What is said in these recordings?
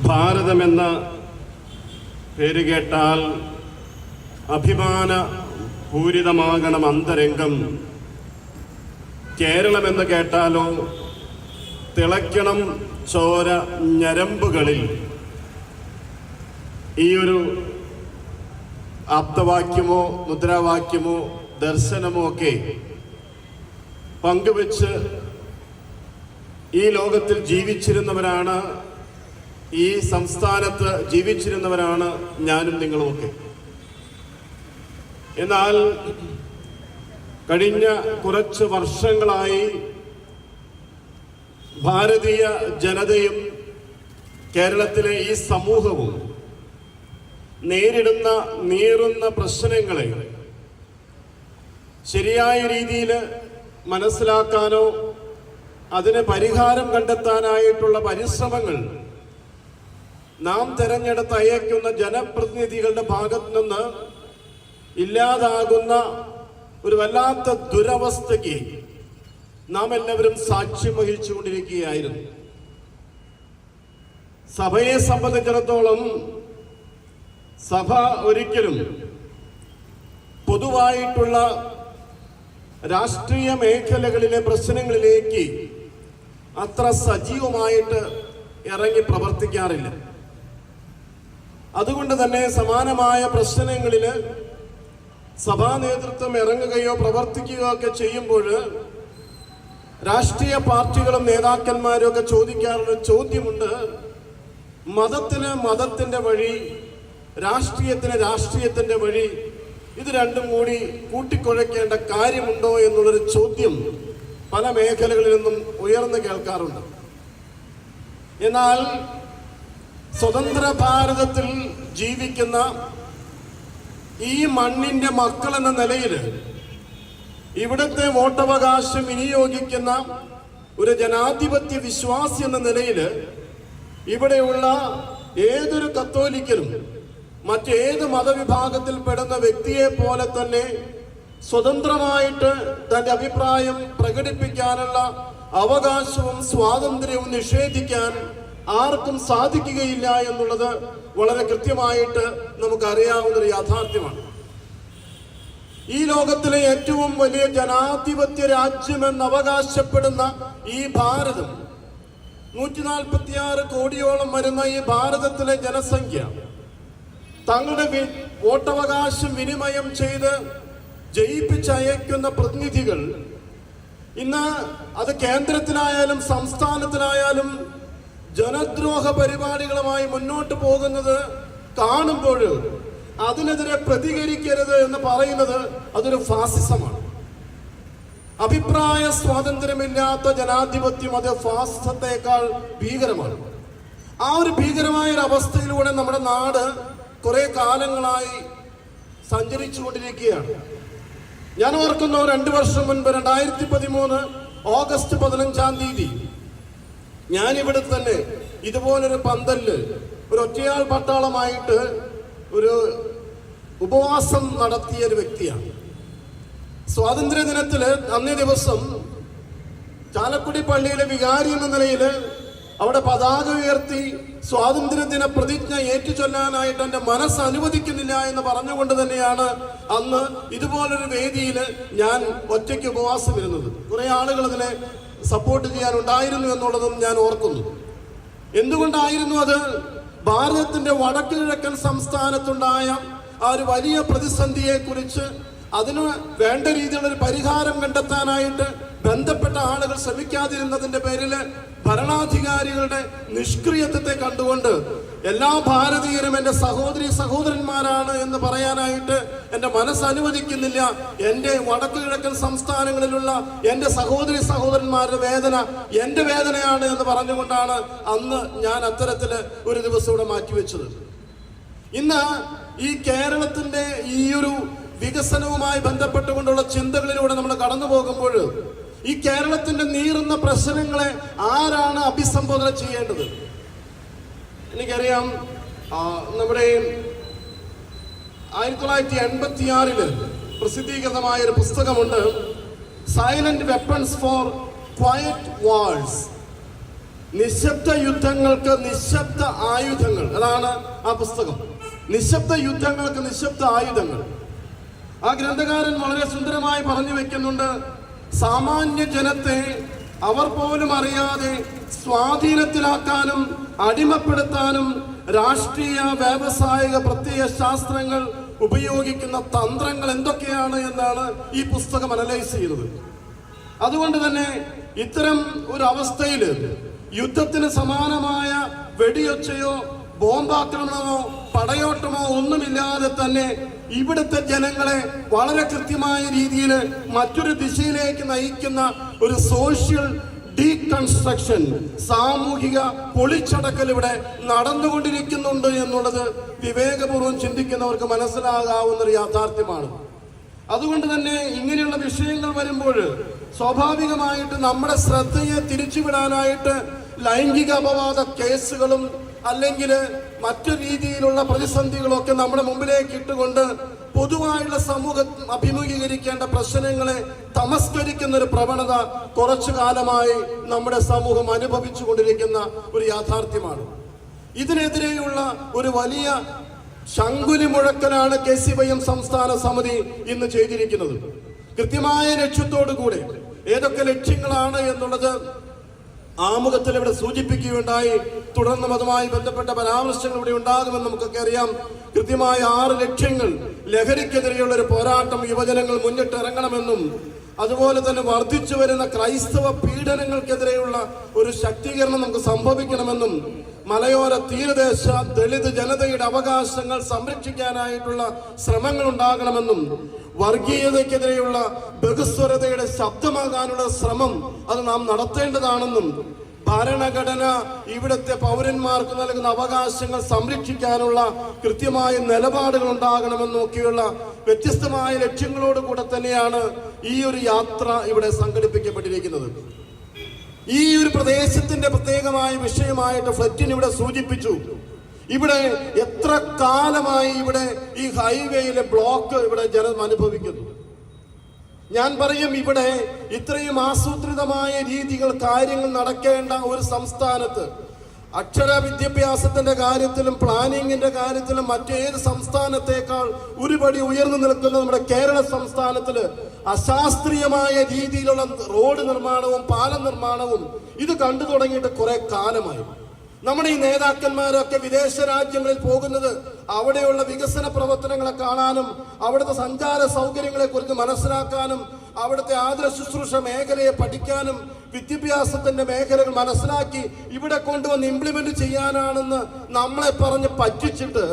ഭാരതമെന്ന പേര് കേട്ടാൽ അഭിമാന പൂരിതമാകണം അന്തരംഗം. കേരളമെന്ന് കേട്ടാലോ തിളയ്ക്കണം ചോര ഞരമ്പുകളിൽ. ഈ ഒരു ആപ്തവാക്യമോ മുദ്രാവാക്യമോ ദർശനമോ ഒക്കെ പങ്കുവെച്ച് ഈ ലോകത്തിൽ ജീവിച്ചിരുന്നവരാണ്, ഈ സംസ്ഥാനത്ത് ജീവിച്ചിരുന്നവരാണ് ഞാനും നിങ്ങളുമൊക്കെ. എന്നാൽ കഴിഞ്ഞ കുറച്ച് വർഷങ്ങളായി ഭാരതീയ ജനതയും കേരളത്തിലെ ഈ സമൂഹവും നേരിടുന്ന നീറുന്ന പ്രശ്നങ്ങളെ ശരിയായ രീതിയിൽ മനസ്സിലാക്കാനോ അതിന് പരിഹാരം കണ്ടെത്താനായിട്ടുള്ള പരിശ്രമങ്ങൾ നാം തെരഞ്ഞെടുത്ത് അയക്കുന്ന ജനപ്രതിനിധികളുടെ ഭാഗത്തു നിന്ന് ഇല്ലാതാകുന്ന ഒരു വല്ലാത്ത ദുരവസ്ഥയ്ക്ക് നാം എല്ലാവരും സാക്ഷ്യം വഹിച്ചുകൊണ്ടിരിക്കുകയായിരുന്നു. സഭയെ സംബന്ധിച്ചിടത്തോളം സഭ ഒരിക്കലും പൊതുവായിട്ടുള്ള രാഷ്ട്രീയ മേഖലകളിലെ പ്രശ്നങ്ങളിലേക്ക് അത്ര സജീവമായിട്ട് ഇറങ്ങി പ്രവർത്തിക്കാറില്ല. അതുകൊണ്ട് തന്നെ സമാനമായ പ്രശ്നങ്ങളിൽ സഭാ നേതൃത്വം ഇറങ്ങുകയോ പ്രവർത്തിക്കുകയോ ഒക്കെ ചെയ്യുമ്പോൾ രാഷ്ട്രീയ പാർട്ടികളും നേതാക്കന്മാരും ഒക്കെ ചോദിക്കാറുള്ള ചോദ്യമുണ്ട്: മതത്തിന് മതത്തിന്റെ വഴി, രാഷ്ട്രീയത്തിന് രാഷ്ട്രീയത്തിന്റെ വഴി, ഇത് രണ്ടും കൂടി കൂട്ടിക്കുഴയ്ക്കേണ്ട കാര്യമുണ്ടോ എന്നുള്ളൊരു ചോദ്യം പല മേഖലകളിൽ നിന്നും ഉയർന്നു കേൾക്കാറുണ്ട്. എന്നാൽ സ്വതന്ത്ര ഭാരതത്തിൽ ജീവിക്കുന്ന ഈ മണ്ണിന്റെ മക്കൾ എന്ന നിലയിൽ ഇവിടുത്തെ വോട്ടവകാശം വിനിയോഗിക്കുന്ന ഒരു ജനാധിപത്യ വിശ്വാസി എന്ന നിലയിൽ ഇവിടെയുള്ള ഏതൊരു കത്തോലിക്കനും മറ്റേത് മതവിഭാഗത്തിൽ പെടുന്ന വ്യക്തിയെ പോലെ തന്നെ സ്വതന്ത്രമായിട്ട് തന്റെ അഭിപ്രായം പ്രകടിപ്പിക്കാനുള്ള അവകാശവും സ്വാതന്ത്ര്യവും നിഷേധിക്കാൻ ആർക്കും സാധിക്കുകയില്ല എന്നുള്ളത് വളരെ കൃത്യമായിട്ട് നമുക്കറിയാവുന്നൊരു യാഥാർത്ഥ്യമാണ്. ഈ ലോകത്തിലെ ഏറ്റവും വലിയ ജനാധിപത്യ രാജ്യമെന്ന് അവകാശപ്പെടുന്ന ഈ ഭാരതം, 146 കോടിയോളം വരുന്ന ഈ ഭാരതത്തിലെ ജനസംഖ്യ തങ്ങളുടെ വോട്ടവകാശം വിനിമയം ചെയ്ത് ജയിപ്പിച്ചയക്കുന്ന പ്രതിനിധികൾ ഇന്ന് അത് കേന്ദ്രത്തിലായാലും സംസ്ഥാനത്തിലായാലും ജനദ്രോഹ പരിപാടികളുമായി മുന്നോട്ട് പോകുന്നത് കാണുമ്പോൾ അതിനെതിരെ പ്രതികരിക്കരുത് എന്ന് പറയുന്നത് അതൊരു ഫാസിസമാണ്. അഭിപ്രായ സ്വാതന്ത്ര്യമില്ലാത്ത ജനാധിപത്യം അത് ഫാസിസത്തെക്കാൾ ഭീകരമാണ്. ആ ഒരു ഭീകരമായ ഒരു അവസ്ഥയിലൂടെ നമ്മുടെ നാട് കുറെ കാലങ്ങളായി സഞ്ചരിച്ചുകൊണ്ടിരിക്കുകയാണ്. ഞാൻ ഓർക്കുന്നു, 2 വർഷം മുൻപ് 2013 ഓഗസ്റ്റ് 15-ാം തീയതി ഞാനിവിടെ തന്നെ ഇതുപോലൊരു പന്തലില് ഒരു ഒറ്റയാൾ പട്ടാളമായിട്ട് ഒരു ഉപവാസം നടത്തിയ ഒരു വ്യക്തിയാണ്. സ്വാതന്ത്ര്യ ദിനത്തില് അന്നേ ദിവസം ചാലക്കുടി പള്ളിയിലെ വികാരി എന്ന നിലയിൽ അവിടെ പതാക ഉയർത്തി സ്വാതന്ത്ര്യദിന പ്രതിജ്ഞ ഏറ്റുചൊല്ലാനായിട്ട് എൻ്റെ മനസ്സ് അനുവദിക്കുന്നില്ല എന്ന് പറഞ്ഞുകൊണ്ട് തന്നെയാണ് അന്ന് ഇതുപോലൊരു വേദിയിൽ ഞാൻ ഒറ്റയ്ക്ക് ഉപവാസം ഇരുന്നത്. കുറെ ആളുകൾ അതിനെ സപ്പോർട്ട് ചെയ്യാനുണ്ടായിരുന്നു എന്നുള്ളതും ഞാൻ ഓർക്കുന്നു. എന്തുകൊണ്ടായിരുന്നു അത്? ഭാരതത്തിന്റെ വടക്ക് കിഴക്കൻ സംസ്ഥാനത്തുണ്ടായ ആ ഒരു വലിയ പ്രതിസന്ധിയെ കുറിച്ച് അതിന് വേണ്ട രീതിയിലുള്ള പരിഹാരം കണ്ടെത്താനായിട്ട് ബന്ധപ്പെട്ട ആളുകൾ ശ്രമിക്കാതിരുന്നതിന്റെ പേരിൽ ഭരണാധികാരികളുടെ നിഷ്ക്രിയത്വത്തെ കണ്ടുകൊണ്ട് എല്ലാ ഭാരതീയരും എൻ്റെ സഹോദരി സഹോദരന്മാരാണ് എന്ന് പറയാനായിട്ട് എൻ്റെ മനസ്സ് അനുവദിക്കുന്നില്ല. എൻ്റെ വടക്കു കിഴക്കൻ സംസ്ഥാനങ്ങളിലുള്ള എൻ്റെ സഹോദരി സഹോദരന്മാരുടെ വേദന എൻ്റെ വേദനയാണ് എന്ന് പറഞ്ഞുകൊണ്ടാണ് അന്ന് ഞാൻ അത്തരത്തിൽ ഒരു ദിവസം ഇവിടെ മാറ്റിവെച്ചത്. ഇന്ന് ഈ കേരളത്തിന്റെ ഈ ഒരു വികസനവുമായി ബന്ധപ്പെട്ടുകൊണ്ടുള്ള ചിന്തകളിലൂടെ നമ്മൾ കടന്നു പോകുമ്പോൾ ഈ കേരളത്തിന്റെ നീറുന്ന പ്രശ്നങ്ങളെ ആരാണ് അഭിസംബോധന ചെയ്യേണ്ടത്? എനിക്കറിയാം, നമ്മുടെ 1986 പ്രസിദ്ധീകൃതമായ ഒരു പുസ്തകമുണ്ട്, silent weapons for quiet wars. നിശബ്ദ യുദ്ധങ്ങൾക്ക് നിശബ്ദ ആയുധങ്ങൾ. അതാണ് ആ പുസ്തകം. നിശബ്ദ യുദ്ധങ്ങൾക്ക് നിശബ്ദ ആയുധങ്ങൾ. ആ ഗ്രന്ഥകാരൻ വളരെ സുന്ദരമായി പറഞ്ഞു വെക്കുന്നുണ്ട്, സാമാന്യ ജനത്തെ അവർ പോലും അറിയാതെ സ്വാധീനത്തിലാക്കാനും അടിമപ്പെടുത്താനും രാഷ്ട്രീയ വ്യാവസായിക പ്രത്യയ ശാസ്ത്രങ്ങൾ ഉപയോഗിക്കുന്ന തന്ത്രങ്ങൾ എന്തൊക്കെയാണ് എന്നാണ് ഈ പുസ്തകം അനലൈസ് ചെയ്യുന്നത്. അതുകൊണ്ട് തന്നെ ഇത്തരം ഒരു അവസ്ഥയിൽ യുദ്ധത്തിന് സമാനമായ വെടിയൊച്ചയോ ബോംബാക്രമണമോ പടയോട്ടമോ ഒന്നുമില്ലാതെ തന്നെ ഇവിടുത്തെ ജനങ്ങളെ വളരെ കൃത്യമായ രീതിയിൽ മറ്റൊരു ദിശയിലേക്ക് നയിക്കുന്ന ഒരു സോഷ്യൽ ഡീകൺസ്ട്രക്ഷൻ, സാമൂഹിക പൊളിച്ചടക്കൽ ഇവിടെ നടന്നുകൊണ്ടിരിക്കുന്നുണ്ട് എന്നുള്ളത് വിവേകപൂർവ്വം ചിന്തിക്കുന്നവർക്ക് മനസ്സിലാകാവുന്ന ഒരു യാഥാർത്ഥ്യമാണ്. അതുകൊണ്ട് തന്നെ ഇങ്ങനെയുള്ള വിഷയങ്ങൾ വരുമ്പോൾ സ്വാഭാവികമായിട്ട് നമ്മുടെ ശ്രദ്ധയെ തിരിച്ചുവിടാനായിട്ട് ലൈംഗിക അപവാദ കേസുകളും അല്ലെങ്കിൽ മറ്റു രീതിയിലുള്ള പ്രതിസന്ധികളൊക്കെ നമ്മുടെ മുമ്പിലേക്ക് ഇട്ടുകൊണ്ട് പൊതുവായുള്ള സമൂഹം അഭിമുഖീകരിക്കേണ്ട പ്രശ്നങ്ങളെ തമസ്കരിക്കുന്ന ഒരു പ്രവണത കുറച്ചു കാലമായി നമ്മുടെ സമൂഹം അനുഭവിച്ചു കൊണ്ടിരിക്കുന്ന ഒരു യാഥാർത്ഥ്യമാണ്. ഇതിനെതിരെയുള്ള ഒരു വലിയ ശങ്കുലി മുഴക്കലാണ് KCYM സംസ്ഥാന സമിതി ഇന്ന് ചെയ്തിരിക്കുന്നത്. കൃത്യമായ ലക്ഷ്യത്തോടു കൂടെ ഏതൊക്കെ ലക്ഷ്യങ്ങളാണ് എന്നുള്ളത് ആമുഖത്തിൽ ഇവിടെ സൂചിപ്പിക്കുകയുണ്ടായി. തുടർന്നും അതുമായി ബന്ധപ്പെട്ട പരാമർശങ്ങൾ ഇവിടെ ഉണ്ടാകുമെന്ന് നമുക്കൊക്കെ അറിയാം. കൃത്യമായ 6 ലക്ഷ്യങ്ങൾ. ലഹരിക്കെതിരെയുള്ള ഒരു പോരാട്ടം യുവജനങ്ങൾ മുന്നിട്ടിറങ്ങണമെന്നും അതുപോലെ തന്നെ വർദ്ധിച്ചു വരുന്ന ക്രൈസ്തവ പീഡനങ്ങൾക്കെതിരെയുള്ള ഒരു ശക്തീകരണം നമുക്ക് സംഭവിക്കണമെന്നും മലയോര തീരദേശ ദളിത് ജനതയുടെ അവകാശങ്ങൾ സംരക്ഷിക്കാനായിട്ടുള്ള ശ്രമങ്ങൾ ഉണ്ടാകണമെന്നും വർഗീയതയ്ക്കെതിരെയുള്ള ബഹുസ്വരതയുടെ ശബ്ദമാകാനുള്ള ശ്രമം അത് നാം നടത്തേണ്ടതാണെന്നും ഭരണഘടന ഇവിടുത്തെ പൗരന്മാർക്ക് നൽകുന്ന അവകാശങ്ങൾ സംരക്ഷിക്കാനുള്ള കൃത്യമായ നിലപാടുകൾ ഉണ്ടാകണമെന്നും ഒക്കെയുള്ള വ്യത്യസ്തമായ ലക്ഷ്യങ്ങളോട് കൂടെ തന്നെയാണ് ഈ ഒരു യാത്ര ഇവിടെ സംഘടിപ്പിക്കപ്പെട്ടിരിക്കുന്നത്. ഈ ഒരു പ്രദേശത്തിന്റെ പ്രത്യേകമായ വിഷയമായിട്ട് ഫ്ലറ്റിൻ ഇവിടെ സൂചിപ്പിച്ചു. ഇവിടെ എത്ര കാലമായി ഇവിടെ ഈ ഹൈവേയിലെ ബ്ലോക്ക് ഇവിടെ ജനം അനുഭവിക്കുന്നു. ഞാൻ പറയും, ഇവിടെ ഇത്രയും ആസൂത്രിതമായ രീതികൾ കാര്യങ്ങൾ നടക്കേണ്ട ഒരു സംസ്ഥാനത്ത് അക്ഷര വിദ്യാഭ്യാസത്തിന്റെ കാര്യത്തിലും പ്ലാനിങ്ങിന്റെ കാര്യത്തിലും മറ്റേത് സംസ്ഥാനത്തേക്കാൾ ഒരുപടി ഉയർന്നു നിൽക്കുന്ന നമ്മുടെ കേരള സംസ്ഥാനത്തില് അശാസ്ത്രീയമായ രീതിയിലുള്ള റോഡ് നിർമ്മാണവും പാലം നിർമ്മാണവും ഇത് കണ്ടു തുടങ്ങിയിട്ട് കുറെ കാലമായി. നമ്മുടെ ഈ നേതാക്കന്മാരൊക്കെ വിദേശ രാജ്യങ്ങളിൽ പോകുന്നത് അവിടെയുള്ള വികസന പ്രവർത്തനങ്ങളെ കാണാനും അവിടുത്തെ സഞ്ചാര സൗകര്യങ്ങളെ കുറിച്ച് മനസ്സിലാക്കാനും അവിടുത്തെ ആതുര ശുശ്രൂഷ മേഖലയെ പഠിക്കാനും വിദ്യാഭ്യാസത്തിന്റെ മേഖലകൾ മനസ്സിലാക്കി ഇവിടെ കൊണ്ടുവന്ന് ഇംപ്ലിമെന്റ് ചെയ്യാനാണെന്ന് നമ്മളെ പറഞ്ഞ് പറ്റിച്ചിട്ട്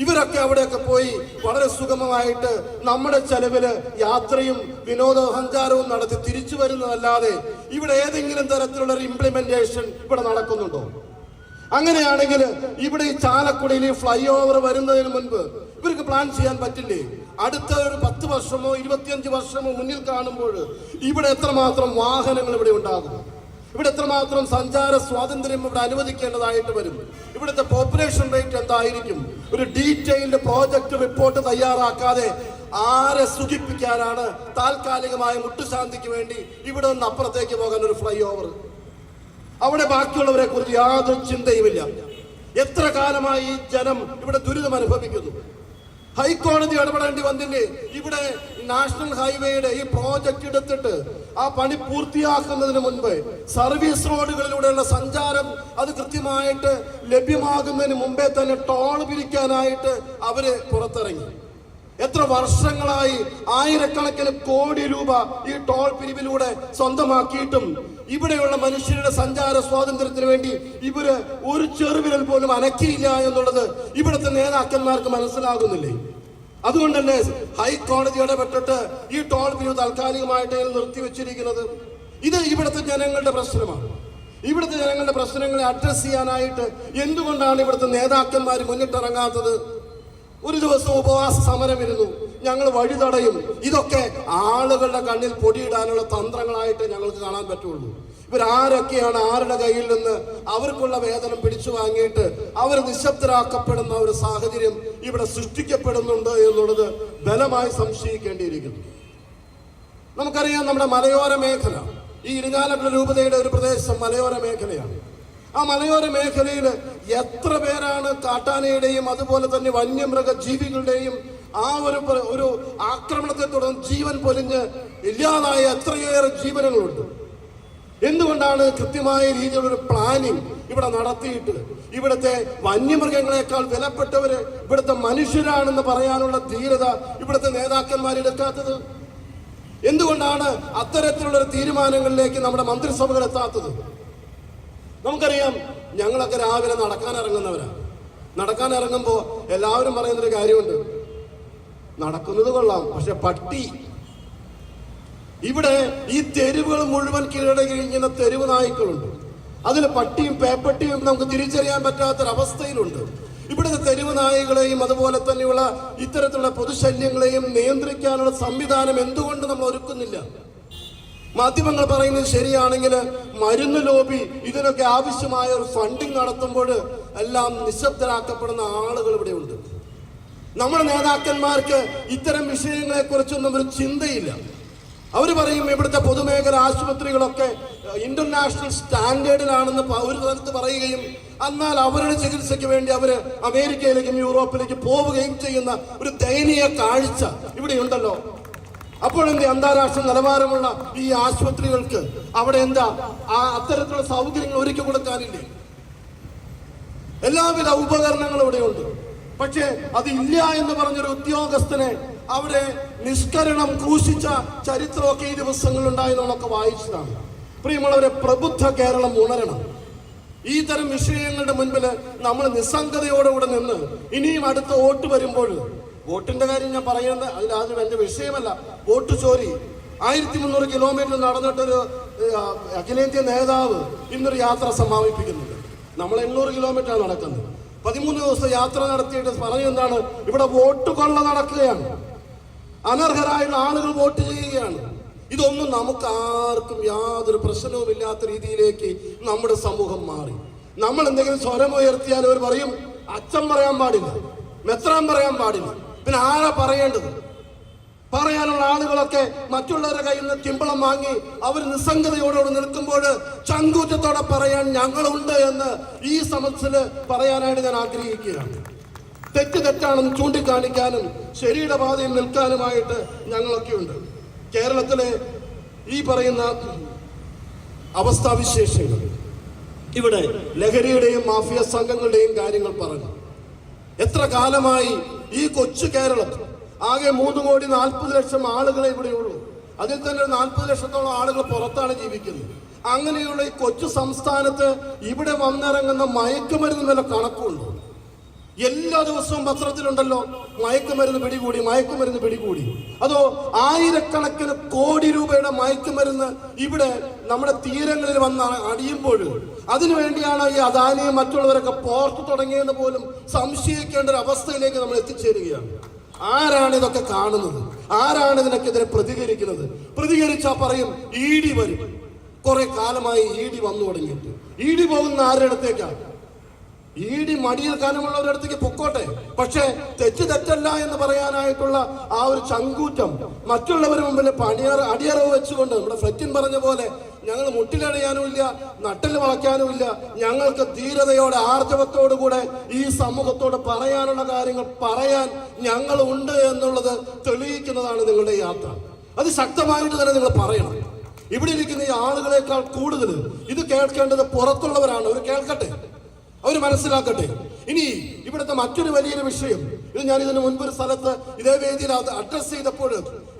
ഇവരൊക്കെ അവിടെയൊക്കെ പോയി വളരെ സുഗമമായിട്ട് നമ്മുടെ ചെലവില് യാത്രയും വിനോദസഞ്ചാരവും നടത്തി തിരിച്ചു വരുന്നതല്ലാതെ ഇവിടെ ഏതെങ്കിലും തരത്തിലുള്ള ഒരു ഇംപ്ലിമെന്റേഷൻ ഇവിടെ നടക്കുന്നുണ്ടോ? അങ്ങനെയാണെങ്കിൽ ഇവിടെ ഈ ചാലക്കുടിയിൽ ഫ്ലൈ ഓവർ വരുന്നതിന് മുൻപ് ഇവർക്ക് പ്ലാൻ ചെയ്യാൻ പറ്റില്ലേ? അടുത്ത ഒരു 10 വർഷമോ 25 വർഷമോ മുന്നിൽ കാണുമ്പോൾ ഇവിടെ എത്രമാത്രം വാഹനങ്ങൾ ഇവിടെ ഉണ്ടാകും, ഇവിടെ എത്രമാത്രം സഞ്ചാര സ്വാതന്ത്ര്യം ഇവിടെ അനുവദിക്കേണ്ടതായിട്ട് വരും, ഇവിടുത്തെ പോപ്പുലേഷൻ റേറ്റ് എന്തായിരിക്കും? ഒരു ഡീറ്റെയിൽഡ് പ്രോജക്ട് റിപ്പോർട്ട് തയ്യാറാക്കാതെ ആരെ സുഖിപ്പിക്കാനാണ് താൽക്കാലികമായ മുട്ടുശാന്തിക്ക് വേണ്ടി ഇവിടെ നിന്ന് അപ്പുറത്തേക്ക് പോകാൻ ഒരു ഫ്ലൈ ഓവർ? അവിടെ ബാക്കിയുള്ളവരെ കുറിച്ച് യാതൊരു ചിന്തയുമില്ല. എത്ര കാലമായി ഈ ജനം ഇവിടെ ദുരിതം അനുഭവിക്കുന്നു. ഹൈക്കോടതി ഇടപെടേണ്ടി വന്നില്ലേ? ഇവിടെ നാഷണൽ ഹൈവേയുടെ ഈ പ്രോജക്റ്റ് എടുത്തിട്ട് ആ പണി പൂർത്തിയാക്കുന്നതിന് മുൻപ് സർവീസ് റോഡുകളിലൂടെയുള്ള സഞ്ചാരം അത് കൃത്യമായിട്ട് ലഭ്യമാകുന്നതിന് മുമ്പേ തന്നെ ടോൾ പിരിക്കാനായിട്ട് അവര് പുറത്തിറങ്ങി. എത്ര വർഷങ്ങളായി ആയിരക്കണക്കിന് കോടി രൂപ ഈ ടോൾ പിരിവിലൂടെ സ്വന്തമാക്കിയിട്ടും ഇവിടെയുള്ള മനുഷ്യരുടെ സഞ്ചാര സ്വാതന്ത്ര്യത്തിന് വേണ്ടി ഇവര് ഒരു ചെറുവിരൽ പോലും അനക്കിയില്ല എന്നുള്ളത് ഇവിടുത്തെ നേതാക്കന്മാർക്ക് മനസ്സിലാകുന്നില്ലേ? അതുകൊണ്ടല്ലേ ഹൈക്കോടതി ഇടപെട്ടിട്ട് ഈ ടോൾ പിരിവ് താൽക്കാലികമായിട്ട് നിർത്തിവെച്ചിരിക്കുന്നത്? ഇത് ഇവിടുത്തെ ജനങ്ങളുടെ പ്രശ്നമാണ്. ഇവിടുത്തെ ജനങ്ങളുടെ പ്രശ്നങ്ങളെ അഡ്രസ് ചെയ്യാനായിട്ട് എന്തുകൊണ്ടാണ് ഇവിടുത്തെ നേതാക്കന്മാർ മുന്നിട്ടിറങ്ങാത്തത്? ഒരു ദിവസം ഉപവാസ സമരം ഇരുന്നു, ഞങ്ങൾ വഴി തടയും. ഇതൊക്കെ ആളുകളുടെ കണ്ണിൽ പൊടിയിടാനുള്ള തന്ത്രങ്ങളായിട്ട് ഞങ്ങൾക്ക് കാണാൻ പറ്റുള്ളൂ. ഇവരാരൊക്കെയാണ് ആരുടെ കയ്യിൽ നിന്ന് അവർക്കുള്ള വേതനം പിടിച്ചു വാങ്ങിയിട്ട് അവർ നിശബ്ദരാക്കപ്പെടുന്ന ഒരു സാഹചര്യം ഇവിടെ സൃഷ്ടിക്കപ്പെടുന്നുണ്ട് എന്നുള്ളത് ബലമായി സംശയിക്കേണ്ടിയിരിക്കുന്നു. നമുക്കറിയാം, നമ്മുടെ മലയോര മേഖല, ഈ ഇരിങ്ങാലക്കുട രൂപതയുടെ ഒരു പ്രദേശം മലയോര മേഖലയാണ്. ആ മലയോര മേഖലയിൽ എത്ര പേരാണ് കാട്ടാനയുടെയും അതുപോലെ തന്നെ വന്യമൃഗ ജീവികളുടെയും ആ ഒരു ആക്രമണത്തെ തുടർന്ന് ജീവൻ പൊലിഞ്ഞ് ഇല്ലാതായ എത്രയേറെ ജീവനുകളുണ്ട്. എന്തുകൊണ്ടാണ് കൃത്യമായ രീതിയിലുള്ള ഒരു പ്ലാനിങ് ഇവിടെ നടത്തിയിട്ട് ഇവിടുത്തെ വന്യമൃഗങ്ങളെക്കാൾ വിലപ്പെട്ടവര് ഇവിടുത്തെ മനുഷ്യരാണെന്ന് പറയാനുള്ള ധീരത ഇവിടുത്തെ നേതാക്കന്മാരെടുക്കാത്തത്? എന്തുകൊണ്ടാണ് അത്തരത്തിലുള്ള തീരുമാനങ്ങളിലേക്ക് നമ്മുടെ മന്ത്രിസഭകൾ എത്താത്തത്? നമുക്കറിയാം, ഞങ്ങളൊക്കെ രാവിലെ നടക്കാൻ ഇറങ്ങുന്നവരാ. നടക്കാൻ ഇറങ്ങുമ്പോൾ എല്ലാവരും പറയുന്നൊരു കാര്യമുണ്ട്, നടക്കുന്നത് കൊള്ളാം, പക്ഷെ പട്ടി. ഇവിടെ ഈ തെരുവുകൾ മുഴുവൻ കീഴടങ്ങിയിരിക്കുന്ന തെരുവ് നായ്ക്കളുണ്ട്. അതിൽ പട്ടിയും പേപ്പട്ടിയും നമുക്ക് തിരിച്ചറിയാൻ പറ്റാത്തൊരവസ്ഥയിലുണ്ട്. ഇവിടുത്തെ തെരുവ് നായകളെയും അതുപോലെ തന്നെയുള്ള ഇത്തരത്തിലുള്ള പൊതുശല്യങ്ങളെയും നിയന്ത്രിക്കാനുള്ള സംവിധാനം എന്തുകൊണ്ട് നമ്മൾ ഒരുക്കുന്നില്ല? മാധ്യമങ്ങൾ പറയുന്നത് ശരിയാണെങ്കിൽ മരുന്ന് ലോബി ഇതിനൊക്കെ ആവശ്യമായ ഒരു ഫണ്ടിങ് നടത്തുമ്പോൾ എല്ലാം നിശബ്ദരാക്കപ്പെടുന്ന ആളുകൾ ഇവിടെ ഉണ്ട്. നമ്മുടെ നേതാക്കന്മാർക്ക് ഇത്തരം വിഷയങ്ങളെ കുറിച്ചൊന്നും ഒരു ചിന്തയില്ല. അവർ പറയും ഇവിടുത്തെ പൊതുമേഖല ആശുപത്രികളൊക്കെ ഇന്റർനാഷണൽ സ്റ്റാൻഡേർഡിലാണെന്ന് ഒരു തരത്ത് പറയുകയും എന്നാൽ അവരുടെ ചികിത്സയ്ക്ക് വേണ്ടി അവർ അമേരിക്കയിലേക്കും യൂറോപ്പിലേക്കും പോവുകയും ചെയ്യുന്ന ഒരു ദയനീയ കാഴ്ച ഇവിടെ ഉണ്ടല്ലോ. അപ്പോഴെന്ത് അന്താരാഷ്ട്ര നിലവാരമുള്ള ഈ ആശുപത്രികൾക്ക് അവിടെ എന്താ അത്തരത്തിലുള്ള സൗകര്യങ്ങൾ ഒരുക്കി കൊടുക്കാനില്ലേ? എല്ലാവിധ ഉപകരണങ്ങളും ഇവിടെയുണ്ട്. പക്ഷേ അതില്ല എന്ന് പറഞ്ഞൊരു ഉദ്യോഗസ്ഥനെ അവിടെ നിഷ്കരണം ക്രൂശിച്ച ചരിത്രമൊക്കെ ഈ ദിവസങ്ങളിൽ ഉണ്ടായെന്നുള്ളതൊക്കെ വായിച്ചതാണ്. പ്രിയമുള്ളവരെ, പ്രബുദ്ധ കേരളം ഉണരണം. ഈ തരം വിഷയങ്ങളുടെ മുൻപിൽ നമ്മൾ നിസ്സംഗതയോടുകൂടെ നിന്ന് ഇനിയും അടുത്ത വോട്ട് വരുമ്പോൾ, വോട്ടിന്റെ കാര്യം ഞാൻ പറയുന്നത് അതിലാദ്യം എന്റെ വിഷയമല്ല, വോട്ട് ചോരി 1300 കിലോമീറ്റർ നടന്നിട്ടൊരു അഖിലേന്ത്യാ നേതാവ് ഇന്നൊരു യാത്ര സമാപിപ്പിക്കുന്നുണ്ട്. നമ്മൾ 800 കിലോമീറ്ററാണ് നടക്കുന്നത്. 13 ദിവസം യാത്ര നടത്തിയിട്ട് പറയുന്നതാണ്, ഇവിടെ വോട്ട് കൊള്ള നടക്കുകയാണ്, അനർഹരായുള്ള ആളുകൾ വോട്ട് ചെയ്യുകയാണ്. ഇതൊന്നും നമുക്ക് ആർക്കും യാതൊരു പ്രശ്നവും ഇല്ലാത്ത രീതിയിലേക്ക് നമ്മുടെ സമൂഹം മാറി. നമ്മൾ എന്തെങ്കിലും സ്വരം ഉയർത്തിയാൽ അവർ പറയും അച്ഛൻ പറയാൻ പാടില്ല, മെത്രാൻ പറയാൻ പാടില്ല, പിന്നെ ആരാ പറയേണ്ടത്? പറയാനുള്ള ആളുകളൊക്കെ മറ്റുള്ളവരുടെ കയ്യിൽ നിന്ന് കിമ്പളം വാങ്ങി അവർ നിസ്സംഗതയോടെ നിൽക്കുമ്പോൾ ചങ്കൂറ്റത്തോടെ പറയാൻ ഞങ്ങളുണ്ട് എന്ന് ഈ സമയത്തില് പറയാനായിട്ട് ഞാൻ ആഗ്രഹിക്കുകയാണ്. തെറ്റാണെന്ന് ചൂണ്ടിക്കാണിക്കാനും ശരിയുടെ പാതയിൽ നിൽക്കാനുമായിട്ട് ഞങ്ങളൊക്കെ ഉണ്ട്. കേരളത്തിലെ ഈ പറയുന്ന അവസ്ഥാവിശേഷങ്ങൾ, ഇവിടെ ലഹരിയുടെയും മാഫിയ സംഘങ്ങളുടെയും കാര്യങ്ങൾ പറഞ്ഞു. എത്ര കാലമായി ഈ കൊച്ചു കേരളത്തിൽ ആകെ 3,40,00,000 ആളുകളെ ഇവിടെയുള്ളൂ. അതിൽ തന്നെ 40 ലക്ഷത്തോളം ആളുകൾ പുറത്താണ് ജീവിക്കുന്നത്. അങ്ങനെയുള്ള ഈ കൊച്ചു സംസ്ഥാനത്ത് ഇവിടെ വന്നിറങ്ങുന്ന മയക്കുമരുന്ന് വില കണക്കുണ്ടോ? എല്ലാ ദിവസവും പത്രത്തിലുണ്ടല്ലോ, മയക്കുമരുന്ന് പിടികൂടി. അതോ ആയിരക്കണക്കിന് കോടി രൂപയുടെ മയക്കുമരുന്ന് ഇവിടെ നമ്മുടെ തീരങ്ങളിൽ വന്ന് അടിയുമ്പോൾ അതിനുവേണ്ടിയാണ് ഈ അദാനിയും മറ്റുള്ളവരൊക്കെ പോർട്ട് തുടങ്ങിയെന്ന് പോലും സംശയിക്കേണ്ട ഒരു അവസ്ഥയിലേക്ക് നമ്മൾ എത്തിച്ചേരുകയാണ്. ആരാണ് ഇതൊക്കെ കാണുന്നത്? ആരാണ് ഇതിനൊക്കെതിരെ പ്രതികരിക്കുന്നത്? പ്രതികരിച്ചാൽ പറയും ED വരും. കുറെ കാലമായി ED വന്നു തുടങ്ങിയിട്ട്. ED പോകുന്ന ആരുടെ അടുത്തേക്കാണ്? ED മടിയിൽ കനമുള്ളവരുടെ അടുത്തേക്ക് പൊക്കോട്ടെ, പക്ഷേ തെറ്റല്ല എന്ന് പറയാനായിട്ടുള്ള ആ ഒരു ചങ്കൂറ്റം മറ്റുള്ളവർ മുമ്പിൽ അടിയറവ് വെച്ചുകൊണ്ട് നമ്മുടെ ഫ്രെറ്റിൻ പറഞ്ഞ പോലെ ഞങ്ങൾ മുട്ടിലണിയാനുമില്ല, നട്ടിൽ വളയ്ക്കാനുമില്ല, ഞങ്ങൾക്ക് ധീരതയോടെ ആർജവത്തോടുകൂടെ ഈ സമൂഹത്തോട് പറയാനുള്ള കാര്യങ്ങൾ പറയാൻ ഞങ്ങൾ ഉണ്ട് എന്നുള്ളത് തെളിയിക്കുന്നതാണ് നിങ്ങളുടെ യാത്ര. അത് ശക്തമായിട്ട് തന്നെ നിങ്ങൾ പറയണം. ഇവിടെ ഇരിക്കുന്ന ഈ ആളുകളെക്കാൾ കൂടുതൽ ഇത് കേൾക്കേണ്ടത് പുറത്തുള്ളവരാണ്. അവർ കേൾക്കട്ടെ, അവർ മനസ്സിലാക്കട്ടെ. ഇനി ഇവിടുത്തെ മറ്റൊരു വലിയൊരു വിഷയം, ഇത് ഞാൻ ഇതിന് മുൻപൊരു സ്ഥലത്ത് ഇതേ വേദിയിൽ അഡ്രസ് ചെയ്തപ്പോൾ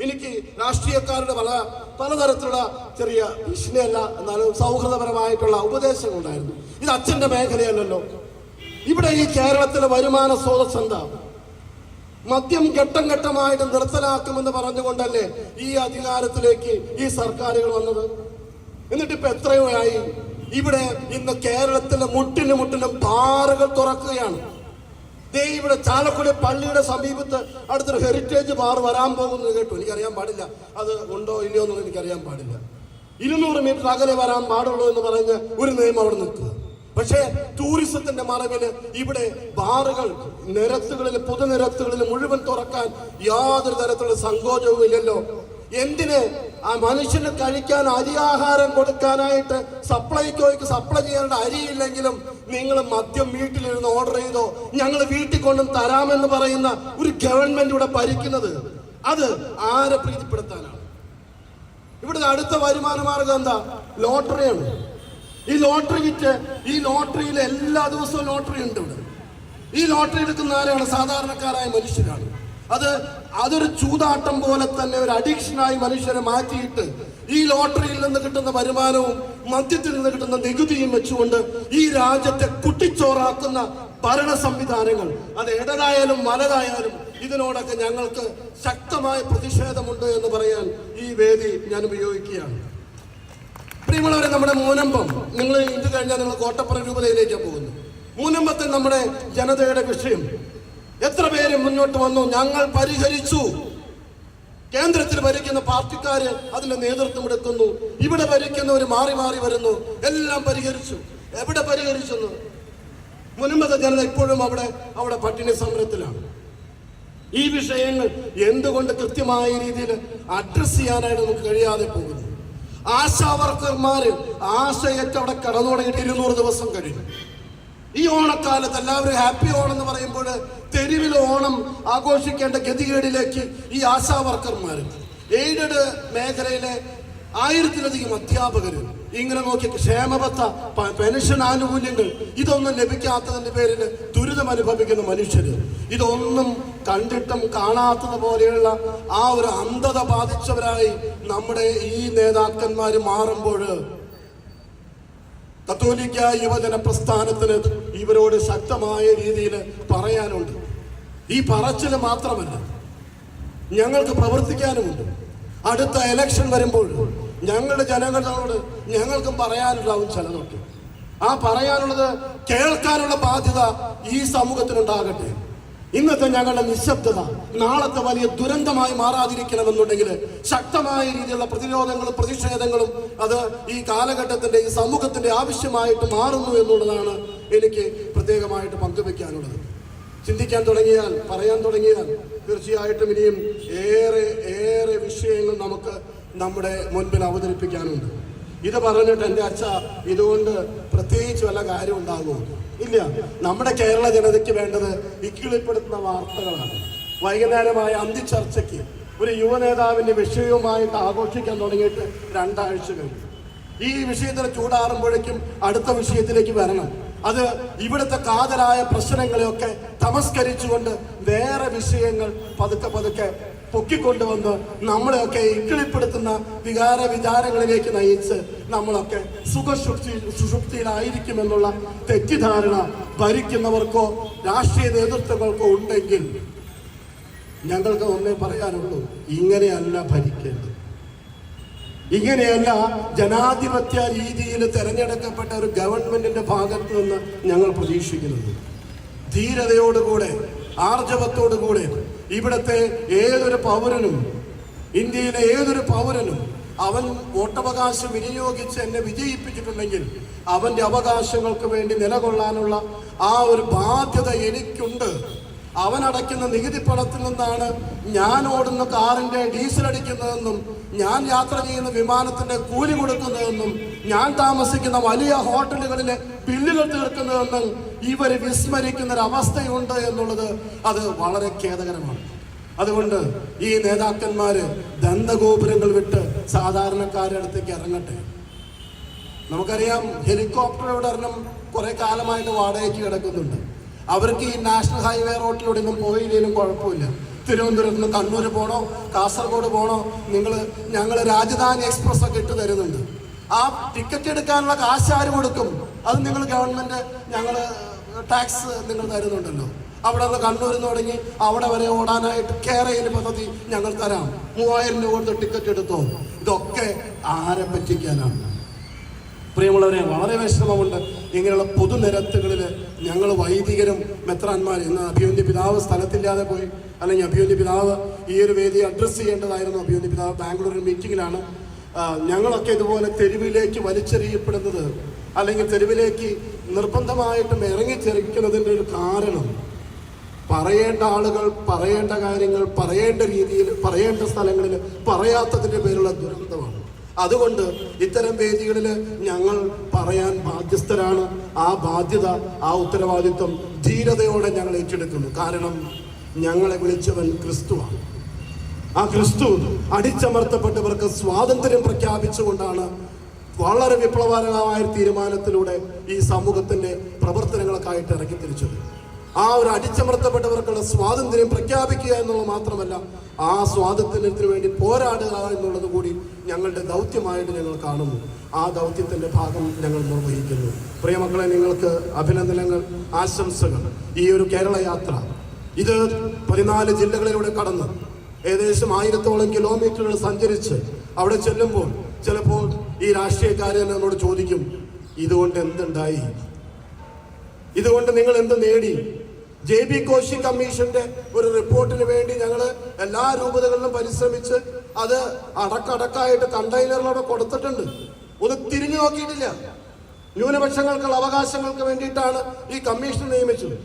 എനിക്ക് രാഷ്ട്രീയക്കാരുടെ പലതരത്തിലുള്ള ചെറിയ ഭീഷണിയല്ല എന്നാലും സൗഹൃദപരമായിട്ടുള്ള ഉപദേശങ്ങൾ ഉണ്ടായിരുന്നു. ഇത് അച്ഛന്റെ മേഖലയല്ലല്ലോ. ഇവിടെ ഈ കേരളത്തിലെ വരുമാന സ്രോതസ് എന്താ? മദ്യം ഘട്ടം ഘട്ടമായിട്ട് നിർത്തലാക്കുമെന്ന് പറഞ്ഞുകൊണ്ടല്ലേ ഈ അധികാരത്തിലേക്ക് ഈ സർക്കാരുകൾ വന്നത്? എന്നിട്ടിപ്പോ എത്രയോ ആയി? ഇവിടെ ഇന്ന് കേരളത്തിലെ മുട്ടിനും ബാറുകൾ തുറക്കുകയാണ്. ദേ ഇവിടെ ചാലക്കുടി പള്ളിയുടെ സമീപത്ത് അടുത്തൊരു ഹെറിറ്റേജ് ബാർ വരാൻ പോകുന്നത് കേട്ടു. എനിക്കറിയാൻ പാടില്ല അത് ഉണ്ടോ ഇല്ലയോ എന്നൊന്നും എനിക്കറിയാൻ പാടില്ല. 200 മീറ്റർ അകലെ വരാൻ പാടുള്ളൂ എന്ന് പറഞ്ഞ് ഒരു നിയമം അവിടെ നിൽക്കുക. പക്ഷേ ടൂറിസത്തിന്റെ മറവില് ഇവിടെ ബാറുകൾ പൊതുനിരത്തുകളിൽ മുഴുവൻ തുറക്കാൻ യാതൊരു തരത്തിലുള്ള സങ്കോചവും ഇല്ലല്ലോ. എന്തിന് ആ മനുഷ്യന് കഴിക്കാൻ അരിയാഹാരം കൊടുക്കാനായിട്ട് സപ്ലൈകോയ്ക്ക് സപ്ലൈ ചെയ്യേണ്ട അരിയില്ലെങ്കിലും നിങ്ങൾ മദ്യം വീട്ടിലിരുന്ന് ഓർഡർ ചെയ്തോ, ഞങ്ങൾ വീട്ടിൽ കൊണ്ടും തരാമെന്ന് പറയുന്ന ഒരു ഗവൺമെന്റ് ഇവിടെ ഭരിക്കുന്നത്, അത് ആരെ പ്രീതിപ്പെടുത്താനാണ്? ഇവിടുത്തെ അടുത്ത വരുമാന മാർഗം എന്താ? ലോട്ടറിയാണ്. ഈ ലോട്ടറി വിറ്റ്, ഈ ലോട്ടറിയിൽ എല്ലാ ദിവസവും ലോട്ടറി ഉണ്ട് ഇവിടെ. ഈ ലോട്ടറി എടുക്കുന്ന ആരാണ്? സാധാരണക്കാരായ മനുഷ്യരാണ്. അതൊരു ചൂതാട്ടം പോലെ തന്നെ ഒരു അഡിക്ഷനായി മനുഷ്യരെ മാറ്റിയിട്ട് ഈ ലോട്ടറിയിൽ നിന്ന് കിട്ടുന്ന വരുമാനവും മദ്യത്തിൽ നിന്ന് കിട്ടുന്ന നികുതിയും വെച്ചുകൊണ്ട് ഈ രാജ്യത്തെ കുട്ടിച്ചോറാക്കുന്ന ഭരണ സംവിധാനങ്ങൾ, അത് ഇടതായാലും വലതായാലും, ഇതിനോടൊക്കെ ഞങ്ങൾക്ക് ശക്തമായ പ്രതിഷേധമുണ്ട് എന്ന് പറയാൻ ഈ വേദി ഞാൻ ഉപയോഗിക്കുകയാണ്. പ്രിയമുള്ളവരെ, നമ്മുടെ മൂനമ്പം, നിങ്ങൾ ഇത് കഴിഞ്ഞാൽ നിങ്ങൾ കോട്ടപ്പുറം രൂപതയിലേക്കാണ് പോകുന്നത്. മൂനമ്പത്തിൽ നമ്മുടെ ജനതയുടെ വിഷയം എത്ര പേര് മുന്നോട്ട് വന്നു, ഞങ്ങൾ പരിഹരിച്ചു. കേന്ദ്രത്തിൽ ഭരിക്കുന്ന പാർട്ടിക്കാര് അതിന്റെ നേതൃത്വം എടുക്കുന്നു, ഇവിടെ ഭരിക്കുന്നവർ മാറി മാറി വരുന്നു, എല്ലാം പരിഹരിച്ചു. എവിടെ പരിഹരിച്ചെന്ന്? മുനമ്പത്തെ ജനത ഇപ്പോഴും അവിടെ പട്ടിണി സമരത്തിലാണ്. ഈ വിഷയങ്ങൾ എന്തുകൊണ്ട് കൃത്യമായ രീതിയിൽ അഡ്രസ് ചെയ്യാനായിട്ട് നമുക്ക് കഴിയാതെ പോകുന്നു? ആശാ വർക്കർമാര് ആശയേറ്റ് അവിടെ കടന്നു തുടങ്ങിയിട്ട് 200 ദിവസം കഴിഞ്ഞു. ഈ ഓണക്കാലത്ത് എല്ലാവരും ഹാപ്പി ഓണം എന്ന് പറയുമ്പോൾ തെരുവിൽ ഓണം ആഘോഷിക്കേണ്ട ഗതികേടിലേക്ക് ഈ ആശാ വർക്കർമാർ, എയ്ഡഡ് മേഖലയിലെ 1000-ലധികം അധ്യാപകര് ഇങ്ങനെ നോക്കി ക്ഷേമബത്ത പെൻഷൻ ആനുകൂല്യങ്ങൾ ഇതൊന്നും ലഭിക്കാത്തതിന്റെ പേരിൽ ദുരിതം അനുഭവിക്കുന്ന മനുഷ്യര്, ഇതൊന്നും കണ്ടിട്ടും കാണാത്തത് പോലെയുള്ള ആ ഒരു അന്ധത ബാധിച്ചവരായി നമ്മുടെ ഈ നേതാക്കന്മാര് മാറുമ്പോൾ കത്തോലിക്ക യുവജന പ്രസ്ഥാനത്തിന് ഇവരോട് ശക്തമായ രീതിയിൽ പറയാനുണ്ട്. ഈ പറച്ചില് മാത്രമല്ല, ഞങ്ങൾക്ക് പ്രവർത്തിക്കാനുമുണ്ട്. അടുത്ത ഇലക്ഷൻ വരുമ്പോൾ ഞങ്ങളുടെ ജനങ്ങളോട് ഞങ്ങൾക്കും പറയാനുണ്ടാവും ചിലതൊക്കെ. ആ പറയാനുള്ളത് കേൾക്കാനുള്ള ബാധ്യത ഈ സമൂഹത്തിനുണ്ടാകട്ടെ. ഇന്നത്തെ ഞങ്ങളുടെ നിശബ്ദത നാളത്തെ വലിയ ദുരന്തമായി മാറാതിരിക്കണമെന്നുണ്ടെങ്കിൽ ശക്തമായ രീതിയിലുള്ള പ്രതിരോധങ്ങളും പ്രതിഷേധങ്ങളും അത് ഈ കാലഘട്ടത്തിന്റെ, ഈ സമൂഹത്തിന്റെ ആവശ്യമായിട്ട് മാറുന്നു എന്നുള്ളതാണ് എനിക്ക് പ്രത്യേകമായിട്ട് പങ്കുവെക്കാനുള്ളത്. ചിന്തിക്കാൻ തുടങ്ങിയാൽ, പറയാൻ തുടങ്ങിയാൽ തീർച്ചയായിട്ടും ഇനിയും ഏറെ വിഷയങ്ങൾ നമുക്ക് നമ്മുടെ മുൻപിൽ അവതരിപ്പിക്കാനുണ്ട്. ഇത് പറഞ്ഞിട്ട് എൻ്റെ അച്ഛ ഇതുകൊണ്ട് പ്രത്യേകിച്ച് വല്ല കാര്യം ഉണ്ടാകുമോ? ഇല്ല. നമ്മുടെ കേരള ജനതയ്ക്ക് വേണ്ടത് ഇക്കിളിപ്പെടുത്തുന്ന വാർത്തകളാണ്. വൈകുന്നേരമായ അന്തിച്ചർച്ചയ്ക്ക് ഒരു യുവനേതാവിന്റെ വിഷയവുമായിട്ട് ആഘോഷിക്കാൻ തുടങ്ങിയിട്ട് 2 ആഴ്ച കഴിഞ്ഞു. ഈ വിഷയത്തിന് ചൂടാറുമ്പോഴേക്കും അടുത്ത വിഷയത്തിലേക്ക് വരണം. അത് ഇവിടുത്തെ കാതലായ പ്രശ്നങ്ങളെയൊക്കെ തമസ്കരിച്ചുകൊണ്ട് വേറെ വിഷയങ്ങൾ പതുക്കെ പൊക്കിക്കൊണ്ടുവന്ന് നമ്മളെയൊക്കെ ഇക്കിളിപ്പെടുത്തുന്ന വികാര വിചാരങ്ങളിലേക്ക് നയിച്ച് നമ്മളൊക്കെ സുഷുപ്തിയിലായിരിക്കുമെന്നുള്ള തെറ്റിദ്ധാരണ ഭരിക്കുന്നവർക്കോ രാഷ്ട്രീയ നേതൃത്വങ്ങൾക്കോ ഉണ്ടെങ്കിൽ ഞങ്ങൾക്ക് ഒന്നേ പറയാനുള്ളൂ, ഇങ്ങനെയല്ല ഭരിക്കേണ്ടത്. ഇങ്ങനെയല്ല ജനാധിപത്യ രീതിയിൽ തെരഞ്ഞെടുക്കപ്പെട്ട ഒരു ഗവൺമെന്റിന്റെ ഭാഗത്ത് നിന്ന് ഞങ്ങൾ പ്രതീക്ഷിക്കുന്നത്. ധീരതയോടുകൂടെ, ആർജവത്തോടുകൂടെ ഇവിടുത്തെ ഏതൊരു പൗരനും, ഇന്ത്യയിലെ ഏതൊരു പൗരനും അവൻ വോട്ടവകാശം വിനിയോഗിച്ച് എന്നെ വിജയിപ്പിച്ചിട്ടുണ്ടെങ്കിൽ അവന്റെ അവകാശങ്ങൾക്ക് വേണ്ടി നിലകൊള്ളാനുള്ള ആ ഒരു ബാധ്യത എനിക്കുണ്ട്. അവൻ അടയ്ക്കുന്ന നികുതി പണത്തിൽ നിന്നാണ് ഞാൻ ഓടുന്ന കാറിന്റെ ഡീസൽ അടിക്കുന്നതെന്നും ഞാൻ യാത്ര ചെയ്യുന്ന വിമാനത്തിന്റെ കൂലി കൊടുക്കുന്നതെന്നും ഞാൻ താമസിക്കുന്ന വലിയ ഹോട്ടലുകളിലെ ബില്ലുകൾ തീർക്കുന്നതെന്നും ഇവർ വിസ്മരിക്കുന്ന ഒരു അവസ്ഥയുണ്ട് എന്നുള്ളത് അത് വളരെ ഖേദകരമാണ്. അതുകൊണ്ട് ഈ നേതാക്കന്മാര് ദന്തഗോപുരങ്ങൾ വിട്ട് സാധാരണക്കാരുടെ അടുത്തേക്ക് ഇറങ്ങട്ടെ. നമുക്കറിയാം, ഹെലികോപ്റ്റർ ഒരെണ്ണം കുറെ കാലമായിട്ട് വാടകയ്ക്ക് കിടക്കുന്നുണ്ട്. അവർക്ക് ഈ നാഷണൽ ഹൈവേ റോഡിലൂടെ ഒന്നും പോയില്ലെങ്കിലും കുഴപ്പമില്ല. തിരുവനന്തപുരത്ത് നിന്ന് കണ്ണൂർ പോകണോ, കാസർഗോഡ് പോകണോ, ഞങ്ങൾ രാജധാനി എക്സ്പ്രസ് ഒക്കെ ഇട്ട് തരുന്നുണ്ട്. ആ ടിക്കറ്റ് എടുക്കാനുള്ള കാശ് ആര് കൊടുക്കും? അത് നിങ്ങൾ ഗവൺമെന്റ്, ഞങ്ങൾ ടാക്സ് നിങ്ങൾ തരുന്നുണ്ടല്ലോ. അവിടെ നിന്ന് കണ്ണൂരിൽ നിന്ന് തുടങ്ങി അവിടെ വരെ ഓടാനായിട്ട് കേരയിൽ പദ്ധതി ഞങ്ങൾ തരാം. 3000 രൂപ കൊടുത്ത് ടിക്കറ്റ് എടുത്തോ. ഇതൊക്കെ ആരെ പറ്റിക്കാനാണ്? പ്രിയമുള്ളവരെ, വളരെ വിഷമമുണ്ട്. ഇങ്ങനെയുള്ള പൊതുനിരത്തുകളിൽ ഞങ്ങൾ വൈദികരും മെത്രാന്മാരും, ഇന്ന് അഭിമന്യ പിതാവ് സ്ഥലത്തില്ലാതെ പോയി, അല്ലെങ്കിൽ അഭിമന്യ പിതാവ് ഈ ഒരു വേദി അഡ്രസ്സ് ചെയ്യേണ്ടതായിരുന്നു. അഭിമന്യ പിതാവ് ബാംഗ്ലൂരിൽ മീറ്റിങ്ങിലാണ്. ഞങ്ങളൊക്കെ ഇതുപോലെ തെരുവിലേക്ക് വലിച്ചെറിയപ്പെടുന്നത്, അല്ലെങ്കിൽ തെരുവിലേക്ക് നിർബന്ധമായിട്ടും ഇറങ്ങിച്ചെറിക്കുന്നതിൻ്റെ ഒരു കാരണം പറയേണ്ട ആളുകൾ പറയേണ്ട കാര്യങ്ങൾ പറയേണ്ട രീതിയിൽ പറയേണ്ട സ്ഥലങ്ങളിൽ പറയാത്തതിൻ്റെ പേരുള്ള ദുരന്തമാണ്. അതുകൊണ്ട് ഇത്തരം വേദികളിൽ ഞങ്ങൾ പറയാൻ ബാധ്യസ്ഥരാണ്. ആ ബാധ്യത, ആ ഉത്തരവാദിത്വം ധീരതയോടെ ഞങ്ങൾ ഏറ്റെടുക്കുന്നു. കാരണം ഞങ്ങളെ വിളിച്ചവൻ ക്രിസ്തുവാണ്. ആ ക്രിസ്തു അടിച്ചമർത്തപ്പെട്ടവർക്ക് സ്വാതന്ത്ര്യം പ്രഖ്യാപിച്ചുകൊണ്ടാണ് വളരെ വിപ്ലവകരമായ തീരുമാനത്തിലൂടെ ഈ സമൂഹത്തിന്റെ പ്രവർത്തനങ്ങൾക്കായിട്ട് ഇറക്കി തിരിച്ചത്. ആ ഒരു അടിച്ചമർത്തപ്പെട്ടവർക്കുള്ള സ്വാതന്ത്ര്യം പ്രഖ്യാപിക്കുക എന്നുള്ളത് മാത്രമല്ല, ആ സ്വാതന്ത്ര്യത്തിന് വേണ്ടി പോരാടുക എന്നുള്ളത് കൂടി ഞങ്ങളുടെ ദൗത്യമായിട്ട് ഞങ്ങൾ കാണുന്നു. ആ ദൗത്യത്തിന്റെ ഭാഗം ഞങ്ങൾ നിർവഹിക്കുന്നു. പ്രിയമക്കളെ, നിങ്ങൾക്ക് അഭിനന്ദനങ്ങൾ, ആശംസകൾ. ഈ ഒരു കേരള യാത്ര ഇത് 14 ജില്ലകളിലൂടെ കടന്ന് ഏകദേശം 1000-ഓളം കിലോമീറ്ററുകൾ സഞ്ചരിച്ച് അവിടെ ചെല്ലുമ്പോൾ ചിലപ്പോൾ ഈ രാഷ്ട്രീയക്കാരൻ എന്നോട് ചോദിക്കും, ഇതുകൊണ്ട് എന്തുണ്ടായി, ഇതുകൊണ്ട് നിങ്ങൾ എന്ത് നേടി? JB കോശി കമ്മീഷന്റെ ഒരു റിപ്പോർട്ടിന് വേണ്ടി ഞങ്ങൾ എല്ലാ രൂപതകളിലും പരിശ്രമിച്ച് അത് അടക്കടക്കായിട്ട് കണ്ടെയ്നറിലൂടെ കൊടുത്തിട്ടുണ്ട്. ഒന്ന് തിരിഞ്ഞു നോക്കിയിട്ടില്ല. ന്യൂനപക്ഷങ്ങൾക്കുള്ള അവകാശങ്ങൾക്ക് വേണ്ടിയിട്ടാണ് ഈ കമ്മീഷൻ നിയമിച്ചത്.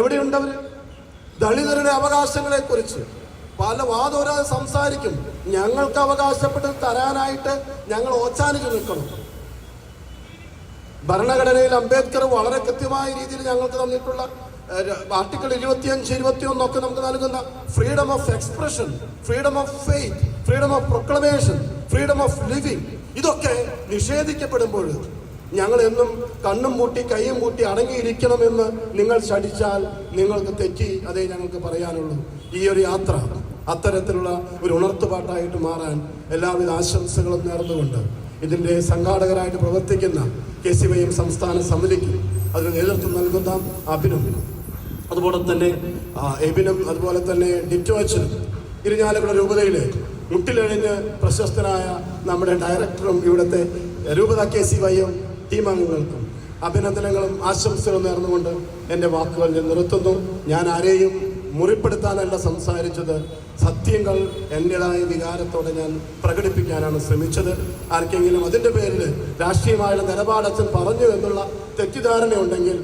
എവിടെയുണ്ടവർ? ദളിതരുടെ അവകാശങ്ങളെ കുറിച്ച് പല വാദോരാതെ സംസാരിക്കും. ഞങ്ങൾക്ക് അവകാശപ്പെട്ട് തരാനായിട്ട് ഞങ്ങൾ ഓച്ചാനിച്ച് നിൽക്കണം. ഭരണഘടനയിൽ അംബേദ്കർ വളരെ കൃത്യമായ രീതിയിൽ ഞങ്ങൾക്ക് തന്നിട്ടുള്ള ആർട്ടിക്കിൾ 25, 21 ഒക്കെ നമുക്ക് നൽകുന്ന freedom of expression, freedom of faith, freedom of proclamation, freedom of living, ഇതൊക്കെ നിഷേധിക്കപ്പെടുമ്പോൾ ഞങ്ങൾ എന്നും കണ്ണും പൂട്ടി കൈയും പൂട്ടി അടങ്ങിയിരിക്കണമെന്ന് നിങ്ങൾ ശഠിച്ചാൽ നിങ്ങൾക്ക് തെറ്റി. അതേ ഞങ്ങൾക്ക് പറയാനുള്ളൂ. ഈ ഒരു യാത്ര അത്തരത്തിലുള്ള ഒരു ഉണർത്തുപാട്ടായിട്ട് മാറാൻ എല്ലാവിധ ആശംസകളും നേർന്നുകൊണ്ട് ഇതിൻ്റെ സംഘാടകരായിട്ട് പ്രവർത്തിക്കുന്ന KCYM സംസ്ഥാന സമിതിക്ക് അതിന് നേതൃത്വം നൽകുന്ന അഭിനും, അതുപോലെ തന്നെ എബിനും, അതുപോലെ തന്നെ ഡിറ്റോ അച്ഛനും, ഇരിഞ്ഞാലക്കുട രൂപതയിലെ മുട്ടിലഴിഞ്ഞ് പ്രശസ്തനായ നമ്മുടെ ഡയറക്ടറും ഇവിടുത്തെ രൂപത KCYM ടീം അംഗങ്ങൾക്കും അഭിനന്ദനങ്ങളും ആശംസകളും നേർന്നുകൊണ്ട് എൻ്റെ വാക്കുകൾ ഞാൻ നിർത്തുന്നു. ഞാൻ ആരെയും മുറിപ്പെടുത്താനല്ല സംസാരിച്ചത്. സത്യങ്ങൾ എൻ്റെതായ വികാരത്തോടെ ഞാൻ പ്രകടിപ്പിക്കാനാണ് ശ്രമിച്ചത്. ആർക്കെങ്കിലും അതിൻ്റെ പേരിൽ രാഷ്ട്രീയമായുള്ള നിലപാടച്ഛൻ പറഞ്ഞു എന്നുള്ള തെറ്റിദ്ധാരണയുണ്ടെങ്കിൽ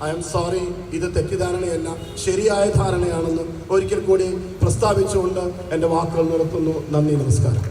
ഐ എം സോറി. ഇത് തെറ്റിദ്ധാരണയല്ല, ശരിയായ ധാരണയാണെന്ന് ഒരിക്കൽ കൂടി പ്രസ്താവിച്ചുകൊണ്ട് എൻ്റെ വാക്കുകൾ നിർത്തുന്നു. നന്ദി, നമസ്കാരം.